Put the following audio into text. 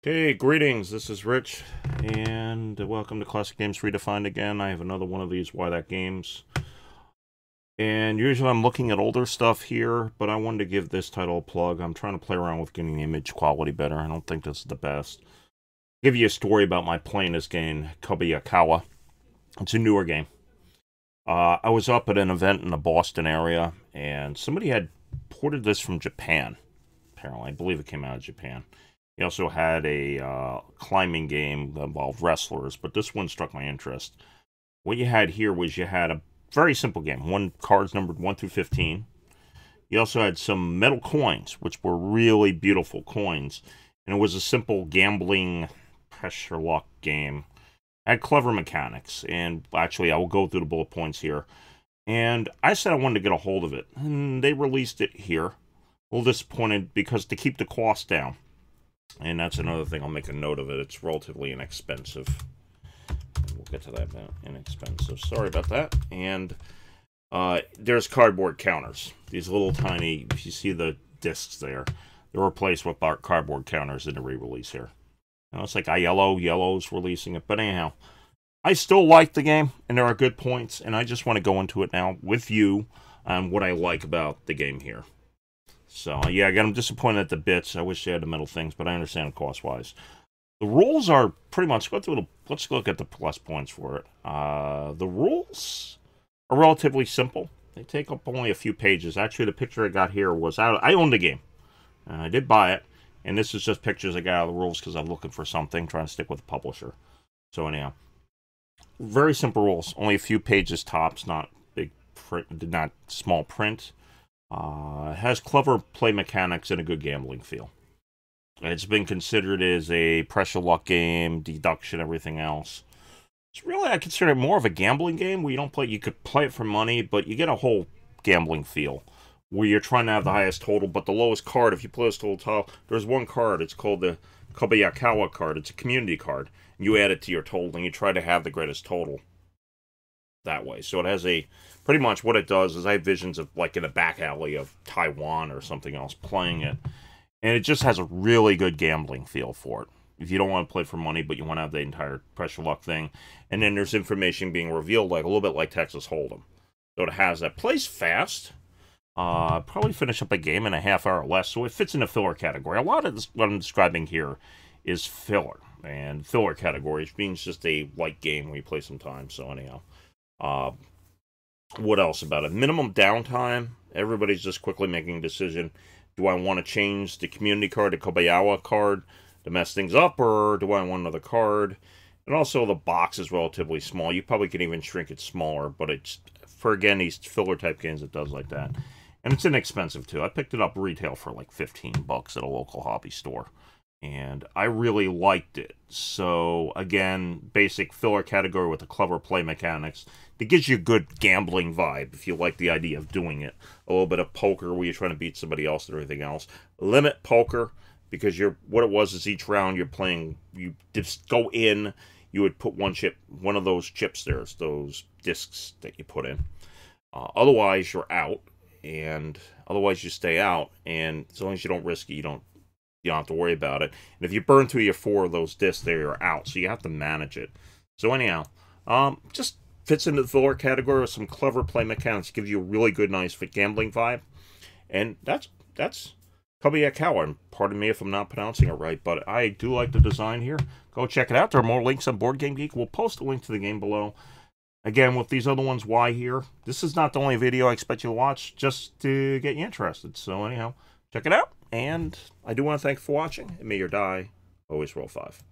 Okay, greetings. This is Rich, and welcome to Classic Games Redefined again. I have another one of these Why That Games. And usually I'm looking at older stuff here, but I wanted to give this title a plug. I'm trying to play around with getting the image quality better. I don't think this is the best. Give you a story about my playing this game, Kobayakawa. It's a newer game. I was up at an event in the Boston area, and somebody had ported this from Japan. Apparently, I believe it came out of Japan. He also had a climbing game that involved wrestlers, but this one struck my interest. What you had here was you had a very simple game. Cards numbered 1 through 15. You also had some metal coins, which were really beautiful coins. And it was a simple gambling pressure luck game. It had clever mechanics. And actually, I will go through the bullet points here. And I said I wanted to get a hold of it. And they released it here. A little disappointed because to keep the cost down. And that's another thing, I'll make a note of it. It's relatively inexpensive. We'll get to that now. Inexpensive. Sorry about that. And there's cardboard counters. These little tiny, if you see the discs there, they're replaced with cardboard counters in the re-release here. Now, it's like Yellow's releasing it. But anyhow, I still like the game, and there are good points, and I just want to go into it now with you on what I like about the game here. So, yeah, again, I'm disappointed at the bits. I wish they had the metal things, but I understand cost-wise. The rules are pretty much... Let's look at the plus points for it. The rules are relatively simple. They take up only a few pages. Actually, the picture I got here was out... I own the game. I did buy it, and this is just pictures I got out of the rules because I'm looking for something, trying to stick with the publisher. So, anyhow, very simple rules. Only a few pages tops, not big print, not small print. Has clever play mechanics and a good gambling feel. It's been considered as a pressure luck game, deduction, everything else. It's really, I consider it more of a gambling game where you don't play, you could play it for money, but you get a whole gambling feel where you're trying to have the highest total, but the lowest card, if you play this total, there's one card, it's called the Kobayakawa card. It's a community card. You add it to your total and you try to have the greatest total that way. So it has pretty much what it does is I have visions of like in a back alley of Taiwan or something else playing it. And it just has a really good gambling feel for it. If you don't want to play for money, but you want to have the entire pressure luck thing. And then there's information being revealed, like a little bit like Texas Hold'em. So it has that. Plays fast. Probably finish up a game in a half hour or less. So it fits in the filler category. A lot of this, what I'm describing here is filler. And filler categories means just a light game where you play some time. So anyhow. What else about it? Minimum downtime. Everybody's just quickly making a decision. Do I want to change the community card to Kobayawa card to mess things up, or do I want another card? And also the box is relatively small. You probably can even shrink it smaller, but it's, for again, these filler type games, it does like that. And it's inexpensive too. I picked it up retail for like 15 bucks at a local hobby store. And I really liked it. So, again, basic filler category with the clever play mechanics. It gives you a good gambling vibe if you like the idea of doing it. A little bit of poker where you're trying to beat somebody else and everything else. Limit poker, because what it was is each round you're playing, you just go in, you would put one of those chips there, those discs that you put in. Otherwise, you're out, and otherwise you stay out, and as long as you don't risk it, you don't have to worry about it. And if you burn through your 4 of those discs there, you're out. So you have to manage it. So anyhow, just fits into the filler category with some clever play mechanics. Gives you a really good, nice fit gambling vibe. And that's Kobayakawa. And pardon me if I'm not pronouncing it right, but I do like the design here. Go check it out. There are more links on Board Game Geek. We'll post a link to the game below. Again, with these other ones, why here? This is not the only video I expect you to watch, just to get you interested. So anyhow, check it out. And I do want to thank you for watching, and may your die always roll 5.